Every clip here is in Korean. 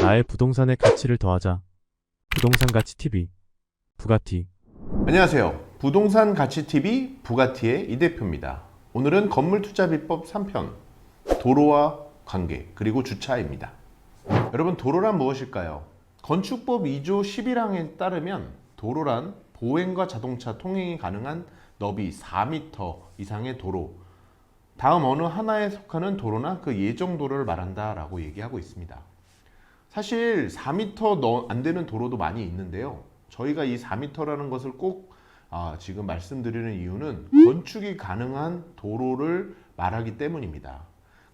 나의 부동산의 가치를 더하자. 부동산 가치 TV 부가티. 안녕하세요. 부동산 가치 TV 부가티의 이 대표입니다. 오늘은 건물 투자 비법 3편 도로와 관계 그리고 주차입니다. 여러분, 도로란 무엇일까요? 건축법 2조 11항에 따르면 도로란 보행과 자동차 통행이 가능한 너비 4m 이상의 도로, 다음 어느 하나에 속하는 도로나 그 예정 도로를 말한다 라고 얘기하고 있습니다. 사실 4m 안 되는 도로도 많이 있는데요. 저희가 이 4m라는 것을 꼭 지금 말씀드리는 이유는 건축이 가능한 도로를 말하기 때문입니다.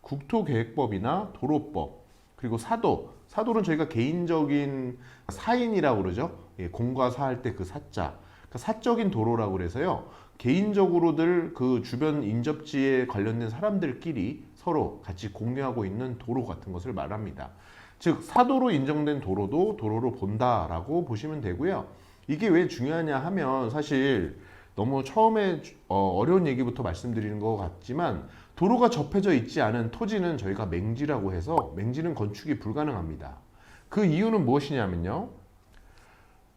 국토계획법이나 도로법, 그리고 사도는 저희가 개인적인 사인이라고 그러죠. 공과 사할 때 그 사자, 그러니까 사적인 도로라고 그래서요. 개인적으로들 그 주변 인접지에 관련된 사람들끼리 서로 같이 공유하고 있는 도로 같은 것을 말합니다. 즉, 사도로 인정된 도로도 도로로 본다라고 보시면 되고요. 이게 왜 중요하냐 하면 사실 너무 처음에 어려운 얘기부터 말씀드리는 것 같지만, 도로가 접해져 있지 않은 토지는 저희가 맹지라고 해서 맹지는 건축이 불가능합니다. 그 이유는 무엇이냐면요.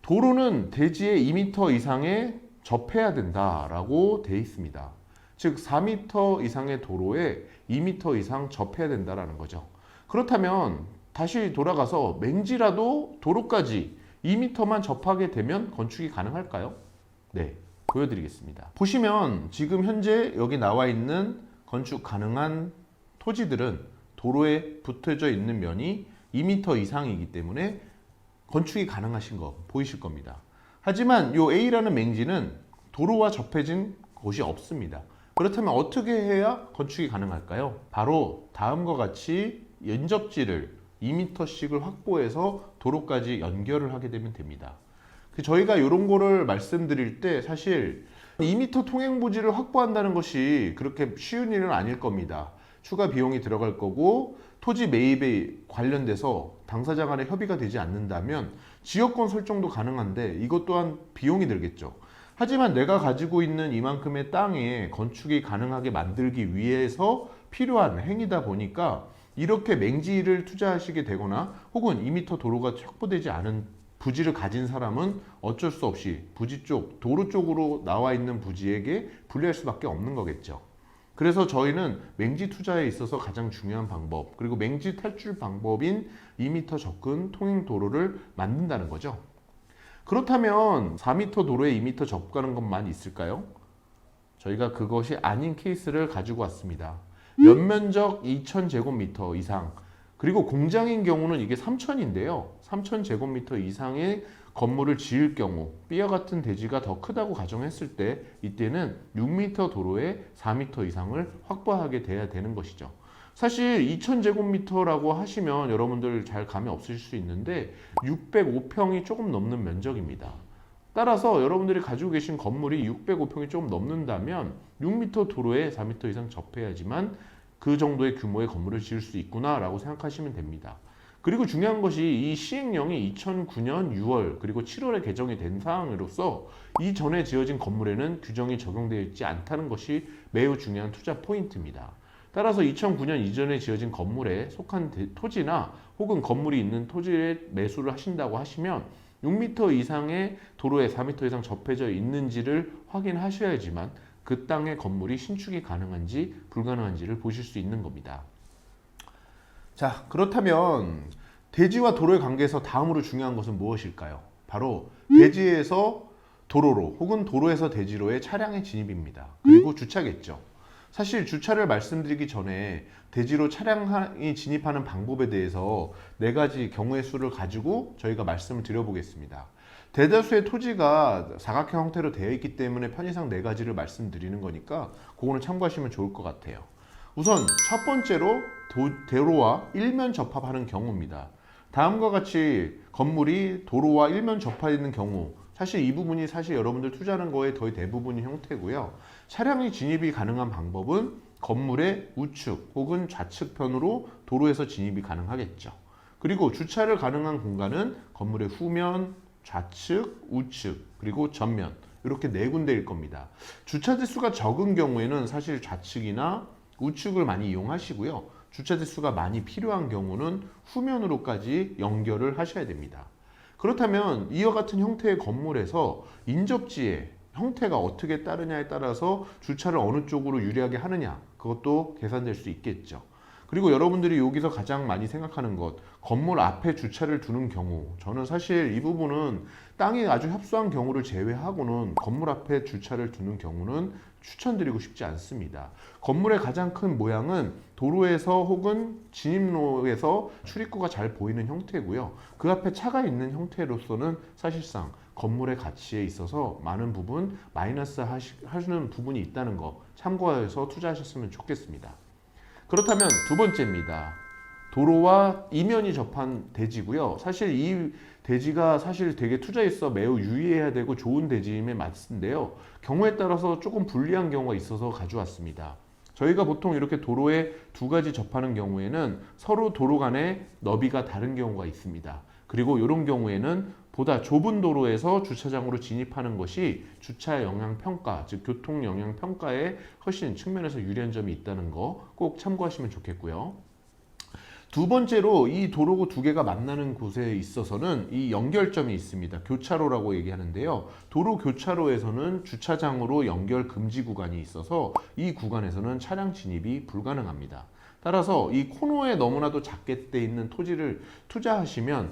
도로는 대지의 2m 이상에 접해야 된다라고 되어 있습니다. 즉 4m 이상의 도로에 2m 이상 접해야 된다라는 거죠. 그렇다면 다시 돌아가서 맹지라도 도로까지 2m만 접하게 되면 건축이 가능할까요? 네, 보여드리겠습니다. 보시면 지금 현재 여기 나와 있는 건축 가능한 토지들은 도로에 붙어져 있는 면이 2m 이상이기 때문에 건축이 가능하신 거 보이실 겁니다. 하지만 이 A라는 맹지는 도로와 접해진 곳이 없습니다. 그렇다면 어떻게 해야 건축이 가능할까요? 바로 다음과 같이 연접지를 2m씩을 확보해서 도로까지 연결을 하게 되면 됩니다. 저희가 이런 거를 말씀드릴 때 사실 2m 통행 부지를 확보한다는 것이 그렇게 쉬운 일은 아닐 겁니다. 추가 비용이 들어갈 거고, 토지 매입에 관련돼서 당사자 간의 협의가 되지 않는다면 지역권 설정도 가능한데 이것 또한 비용이 들겠죠. 하지만 내가 가지고 있는 이만큼의 땅에 건축이 가능하게 만들기 위해서 필요한 행위다 보니까 이렇게 맹지를 투자하시게 되거나 혹은 2m 도로가 확보되지 않은 부지를 가진 사람은 어쩔 수 없이 부지 쪽, 도로 쪽으로 나와 있는 부지에게 분리할 수밖에 없는 거겠죠. 그래서 저희는 맹지 투자에 있어서 가장 중요한 방법, 그리고 맹지 탈출 방법인 2m 접근 통행 도로를 만든다는 거죠. 그렇다면 4m 도로에 2m 접근하는 것만 있을까요? 저희가 그것이 아닌 케이스를 가지고 왔습니다. 연면적 2000제곱미터 이상, 그리고 공장인 경우는 이게 3000인데요. 3000제곱미터 이상의 건물을 지을 경우 B와 같은 대지가 더 크다고 가정했을 때 이때는 6m 도로에 4m 이상을 확보하게 돼야 되는 것이죠. 사실 2000제곱미터라고 하시면 여러분들 잘 감이 없으실 수 있는데 605평이 조금 넘는 면적입니다. 따라서 여러분들이 가지고 계신 건물이 605평이 조금 넘는다면 6m 도로에 4m 이상 접해야지만 그 정도의 규모의 건물을 지을 수 있구나 라고 생각하시면 됩니다. 그리고 중요한 것이 이 시행령이 2009년 6월 그리고 7월에 개정이 된 사항으로서 이전에 지어진 건물에는 규정이 적용되어 있지 않다는 것이 매우 중요한 투자 포인트입니다. 따라서 2009년 이전에 지어진 건물에 속한 토지나 혹은 건물이 있는 토지에 매수를 하신다고 하시면 6m 이상의 도로에 4m 이상 접해져 있는지를 확인하셔야지만 그 땅의 건물이 신축이 가능한지 불가능한지를 보실 수 있는 겁니다. 자, 그렇다면 대지와 도로의 관계에서 다음으로 중요한 것은 무엇일까요? 바로 대지에서 도로로 혹은 도로에서 대지로의 차량의 진입입니다. 그리고 주차겠죠. 사실 주차를 말씀드리기 전에 대지로 차량이 진입하는 방법에 대해서 4가지 경우의 수를 가지고 저희가 말씀을 드려보겠습니다. 대다수의 토지가 사각형 형태로 되어 있기 때문에 편의상 4가지를 말씀드리는 거니까 그거는 참고하시면 좋을 것 같아요. 우선 첫 번째로 도로와 일면 접합하는 경우입니다. 다음과 같이 건물이 도로와 일면 접해 있는 경우, 사실 이 부분이 여러분들 투자하는 거의 거의 대부분이 형태고요. 차량이 진입이 가능한 방법은 건물의 우측 혹은 좌측편으로 도로에서 진입이 가능하겠죠. 그리고 주차를 가능한 공간은 건물의 후면, 좌측, 우측, 그리고 전면, 이렇게 4군데일 겁니다. 주차 대수가 적은 경우에는 사실 좌측이나 우측을 많이 이용하시고요. 주차 대수가 많이 필요한 경우는 후면으로까지 연결을 하셔야 됩니다. 그렇다면 이와 같은 형태의 건물에서 인접지의 형태가 어떻게 따르냐에 따라서 주차를 어느 쪽으로 유리하게 하느냐, 그것도 계산될 수 있겠죠. 그리고 여러분들이 여기서 가장 많이 생각하는 것, 건물 앞에 주차를 두는 경우, 저는 사실 이 부분은 땅이 아주 협소한 경우를 제외하고는 건물 앞에 주차를 두는 경우는 추천드리고 싶지 않습니다. 건물의 가장 큰 모양은 도로에서 혹은 진입로에서 출입구가 잘 보이는 형태고요. 그 앞에 차가 있는 형태로서는 사실상 건물의 가치에 있어서 많은 부분 마이너스 하시는 부분이 있다는 거 참고해서 투자하셨으면 좋겠습니다. 그렇다면 두 번째입니다. 도로와 이면이 접한 대지고요. 사실 이 대지가 사실 되게 투자에 있어 매우 유의해야 되고 좋은 대지임에 맞는데요. 경우에 따라서 조금 불리한 경우가 있어서 가져왔습니다. 저희가 보통 이렇게 도로에 두 가지 접하는 경우에는 서로 도로 간의 너비가 다른 경우가 있습니다. 그리고 이런 경우에는 보다 좁은 도로에서 주차장으로 진입하는 것이 주차 영향 평가, 즉 교통 영향 평가에 훨씬 측면에서 유리한 점이 있다는 거 꼭 참고하시면 좋겠고요. 두 번째로 이 도로 두 개가 만나는 곳에 있어서는 이 연결점이 있습니다. 교차로라고 얘기하는데요. 도로 교차로에서는 주차장으로 연결 금지 구간이 있어서 이 구간에서는 차량 진입이 불가능합니다. 따라서 이 코너에 너무나도 작게 돼 있는 토지를 투자하시면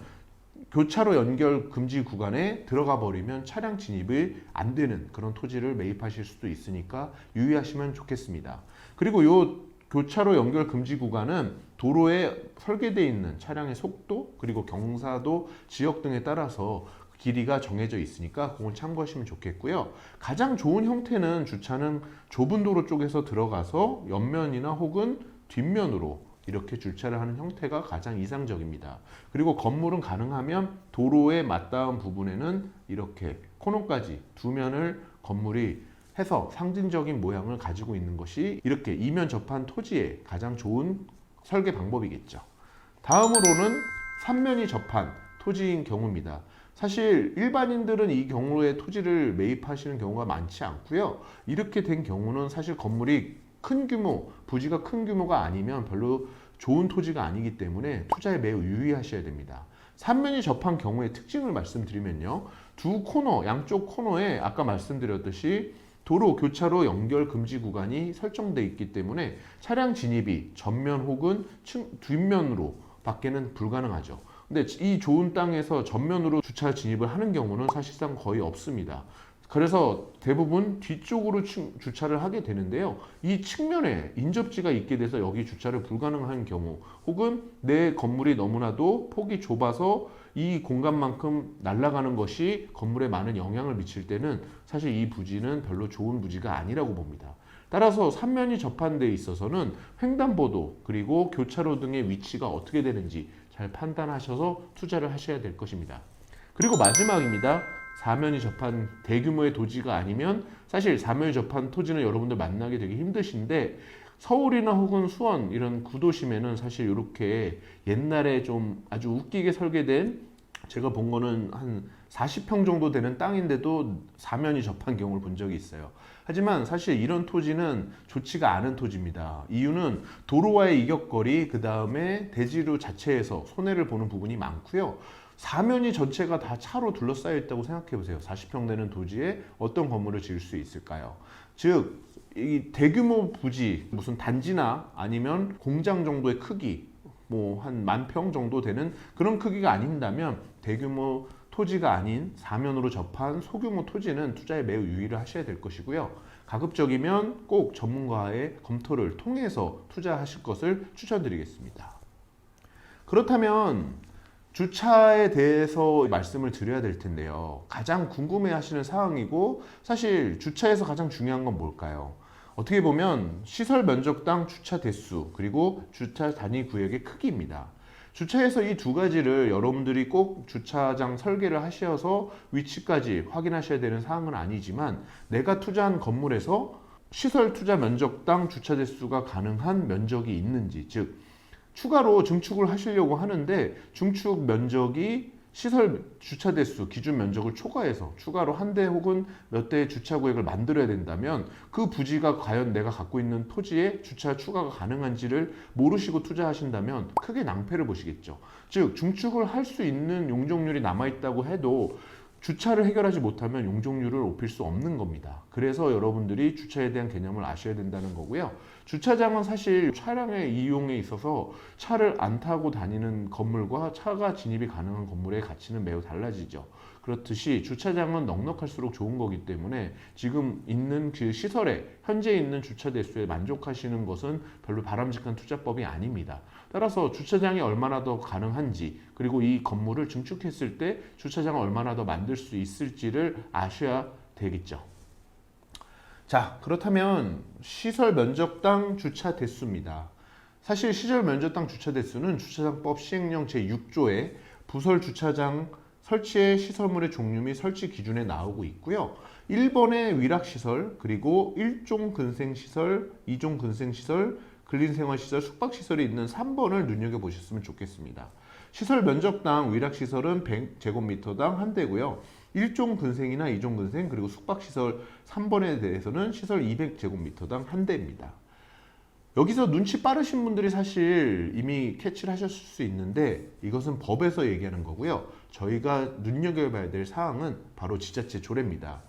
교차로 연결 금지 구간에 들어가 버리면 차량 진입이 안 되는 그런 토지를 매입하실 수도 있으니까 유의하시면 좋겠습니다. 그리고 요 교차로 연결 금지 구간은 도로에 설계되어 있는 차량의 속도 그리고 경사도 지역 등에 따라서 길이가 정해져 있으니까 그건 참고하시면 좋겠고요. 가장 좋은 형태는 주차는 좁은 도로 쪽에서 들어가서 옆면이나 혹은 뒷면으로 이렇게 주차를 하는 형태가 가장 이상적입니다. 그리고 건물은 가능하면 도로에 맞닿은 부분에는 이렇게 코너까지 두 면을 건물이 해서 상징적인 모양을 가지고 있는 것이 이렇게 이면 접한 토지의 가장 좋은 설계 방법이겠죠. 다음으로는 3면이 접한 토지인 경우입니다. 사실 일반인들은 이 경우에 토지를 매입하시는 경우가 많지 않고요. 이렇게 된 경우는 사실 건물이 큰 규모, 부지가 큰 규모가 아니면 별로 좋은 토지가 아니기 때문에 투자에 매우 유의하셔야 됩니다. 3면이 접한 경우의 특징을 말씀드리면요. 두 코너, 양쪽 코너에 아까 말씀드렸듯이 도로, 교차로 연결 금지 구간이 설정되어 있기 때문에 차량 진입이 전면 혹은 뒷면으로 밖에는 불가능하죠. 근데 이 좋은 땅에서 전면으로 주차 진입을 하는 경우는 사실상 거의 없습니다. 그래서 대부분 뒤쪽으로 주차를 하게 되는데요. 이 측면에 인접지가 있게 돼서 여기 주차를 불가능한 경우 혹은 내 건물이 너무나도 폭이 좁아서 이 공간만큼 날아가는 것이 건물에 많은 영향을 미칠 때는 사실 이 부지는 별로 좋은 부지가 아니라고 봅니다. 따라서 3면이 접한 데 있어서는 횡단보도 그리고 교차로 등의 위치가 어떻게 되는지 잘 판단하셔서 투자를 하셔야 될 것입니다. 그리고 마지막입니다. 4면이 접한 대규모의 토지가 아니면 사실 4면이 접한 토지는 여러분들 만나기 되게 힘드신데 서울이나 혹은 수원 이런 구도심에는 사실 이렇게 옛날에 좀 아주 웃기게 설계된 제가 본 거는 한 40평 정도 되는 땅인데도 4면이 접한 경우를 본 적이 있어요. 하지만 사실 이런 토지는 좋지가 않은 토지입니다. 이유는 도로와의 이격거리, 그 다음에 대지로 자체에서 손해를 보는 부분이 많고요. 사면이 전체가 다 차로 둘러싸여 있다고 생각해 보세요. 40평 되는 도지에 어떤 건물을 지을 수 있을까요? 즉, 이 대규모 부지, 무슨 단지나 아니면 공장 정도의 크기, 뭐 한 10,000평 정도 되는 그런 크기가 아닌다면 대규모 토지가 아닌 사면으로 접한 소규모 토지는 투자에 매우 유의를 하셔야 될 것이고요. 가급적이면 꼭 전문가의 검토를 통해서 투자하실 것을 추천드리겠습니다. 그렇다면 주차에 대해서 말씀을 드려야 될 텐데요. 가장 궁금해 하시는 사항이고 사실 주차에서 가장 중요한 건 뭘까요? 어떻게 보면 시설 면적당 주차 대수 그리고 주차 단위 구역의 크기입니다. 주차에서 이 두 가지를 여러분들이 꼭 주차장 설계를 하셔서 위치까지 확인하셔야 되는 사항은 아니지만 내가 투자한 건물에서 시설 투자 면적당 주차 대수가 가능한 면적이 있는지, 즉 추가로 증축을 하시려고 하는데 증축 면적이 시설 주차 대수 기준 면적을 초과해서 추가로 한 대 혹은 몇 대의 주차 구역을 만들어야 된다면 그 부지가 과연 내가 갖고 있는 토지에 주차 추가가 가능한지를 모르시고 투자하신다면 크게 낭패를 보시겠죠. 즉 중축을 할 수 있는 용적률이 남아있다고 해도 주차를 해결하지 못하면 용적률을 높일 수 없는 겁니다. 그래서 여러분들이 주차에 대한 개념을 아셔야 된다는 거고요. 주차장은 사실 차량의 이용에 있어서 차를 안 타고 다니는 건물과 차가 진입이 가능한 건물의 가치는 매우 달라지죠. 그렇듯이 주차장은 넉넉할수록 좋은 거기 때문에 지금 있는 그 시설에 현재 있는 주차 대수에 만족하시는 것은 별로 바람직한 투자법이 아닙니다. 따라서 주차장이 얼마나 더 가능한지 그리고 이 건물을 증축했을 때 주차장을 얼마나 더 만들 수 있을지를 아셔야 되겠죠. 자, 그렇다면 시설 면적당 주차 대수입니다. 사실 시설 면적당 주차 대수는 주차장법 시행령 제6조에 부설 주차장 설치의 시설물의 종류 및 설치 기준에 나오고 있고요. 1번의 위락시설, 그리고 1종 근생시설, 2종 근생시설, 근린생활시설, 숙박시설이 있는 3번을 눈여겨보셨으면 좋겠습니다. 시설 면적당 위락시설은 100제곱미터당 한 대고요. 1종 근생이나 2종 근생, 그리고 숙박시설 3번에 대해서는 시설 200제곱미터당 한 대입니다. 여기서 눈치 빠르신 분들이 사실 이미 캐치를 하셨을 수 있는데 이것은 법에서 얘기하는 거고요. 저희가 눈여겨봐야 될 사항은 바로 지자체 조례입니다.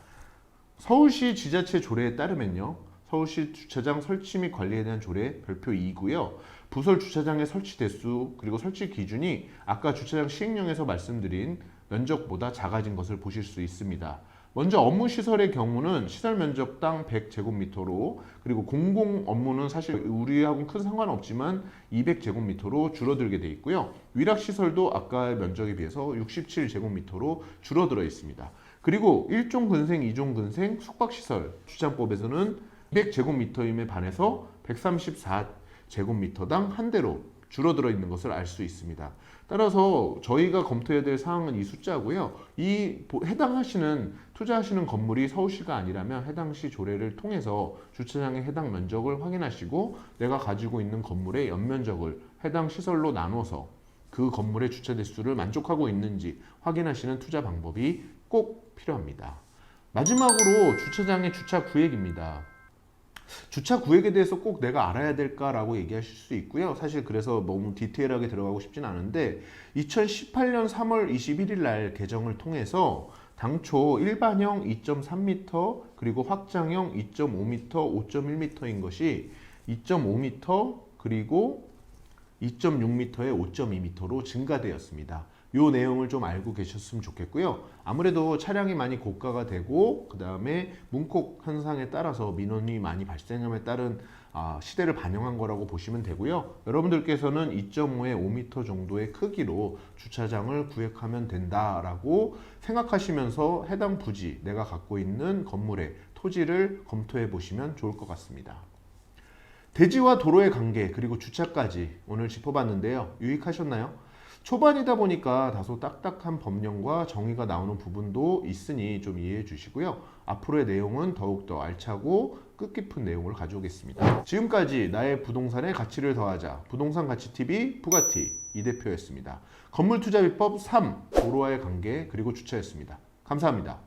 서울시 지자체 조례에 따르면요. 서울시 주차장 설치 및 관리에 대한 조례 별표 2고요. 부설 주차장의 설치 대수 그리고 설치 기준이 아까 주차장 시행령에서 말씀드린 면적보다 작아진 것을 보실 수 있습니다. 먼저 업무 시설의 경우는 시설 면적당 100제곱미터로 그리고 공공 업무는 사실 우리하고는 큰 상관없지만 200제곱미터로 줄어들게 돼 있고요. 위락 시설도 아까의 면적에 비해서 67제곱미터로 줄어들어 있습니다. 그리고 1종 근생, 2종 근생, 숙박시설 주차장법에서는 200제곱미터임에 반해서 134제곱미터당 한 대로 줄어들어 있는 것을 알 수 있습니다. 따라서 저희가 검토해야 될 사항은 이 숫자고요. 이 해당하시는 투자하시는 건물이 서울시가 아니라면 해당 시 조례를 통해서 주차장의 해당 면적을 확인하시고 내가 가지고 있는 건물의 연면적을 해당 시설로 나눠서 그 건물의 주차 대수를 만족하고 있는지 확인하시는 투자 방법이 꼭 필요합니다. 마지막으로 주차장의 주차 구획입니다. 주차 구획에 대해서 꼭 내가 알아야 될까라고 얘기하실 수 있고요. 사실 그래서 너무 디테일하게 들어가고 싶진 않은데 2018년 3월 21일 날 개정을 통해서 당초 일반형 2.3m 그리고 확장형 2.5m, 5.1m인 것이 2.5m 그리고 2.6m에 5.2m로 증가되었습니다. 이 내용을 좀 알고 계셨으면 좋겠고요. 아무래도 차량이 많이 고가가 되고 그 다음에 문콕 현상에 따라서 민원이 많이 발생함에 따른 시대를 반영한 거라고 보시면 되고요. 여러분들께서는 2.5에 5m 정도의 크기로 주차장을 구획하면 된다라고 생각하시면서 해당 부지, 내가 갖고 있는 건물의 토지를 검토해 보시면 좋을 것 같습니다. 대지와 도로의 관계 그리고 주차까지 오늘 짚어봤는데요. 유익하셨나요? 초반이다 보니까 다소 딱딱한 법령과 정의가 나오는 부분도 있으니 좀 이해해 주시고요. 앞으로의 내용은 더욱더 알차고 뜻깊은 내용을 가져오겠습니다. 지금까지 나의 부동산의 가치를 더하자 부동산 가치TV 부가티 이 대표였습니다. 건물투자비법 3 도로와의 관계 그리고 주차였습니다. 감사합니다.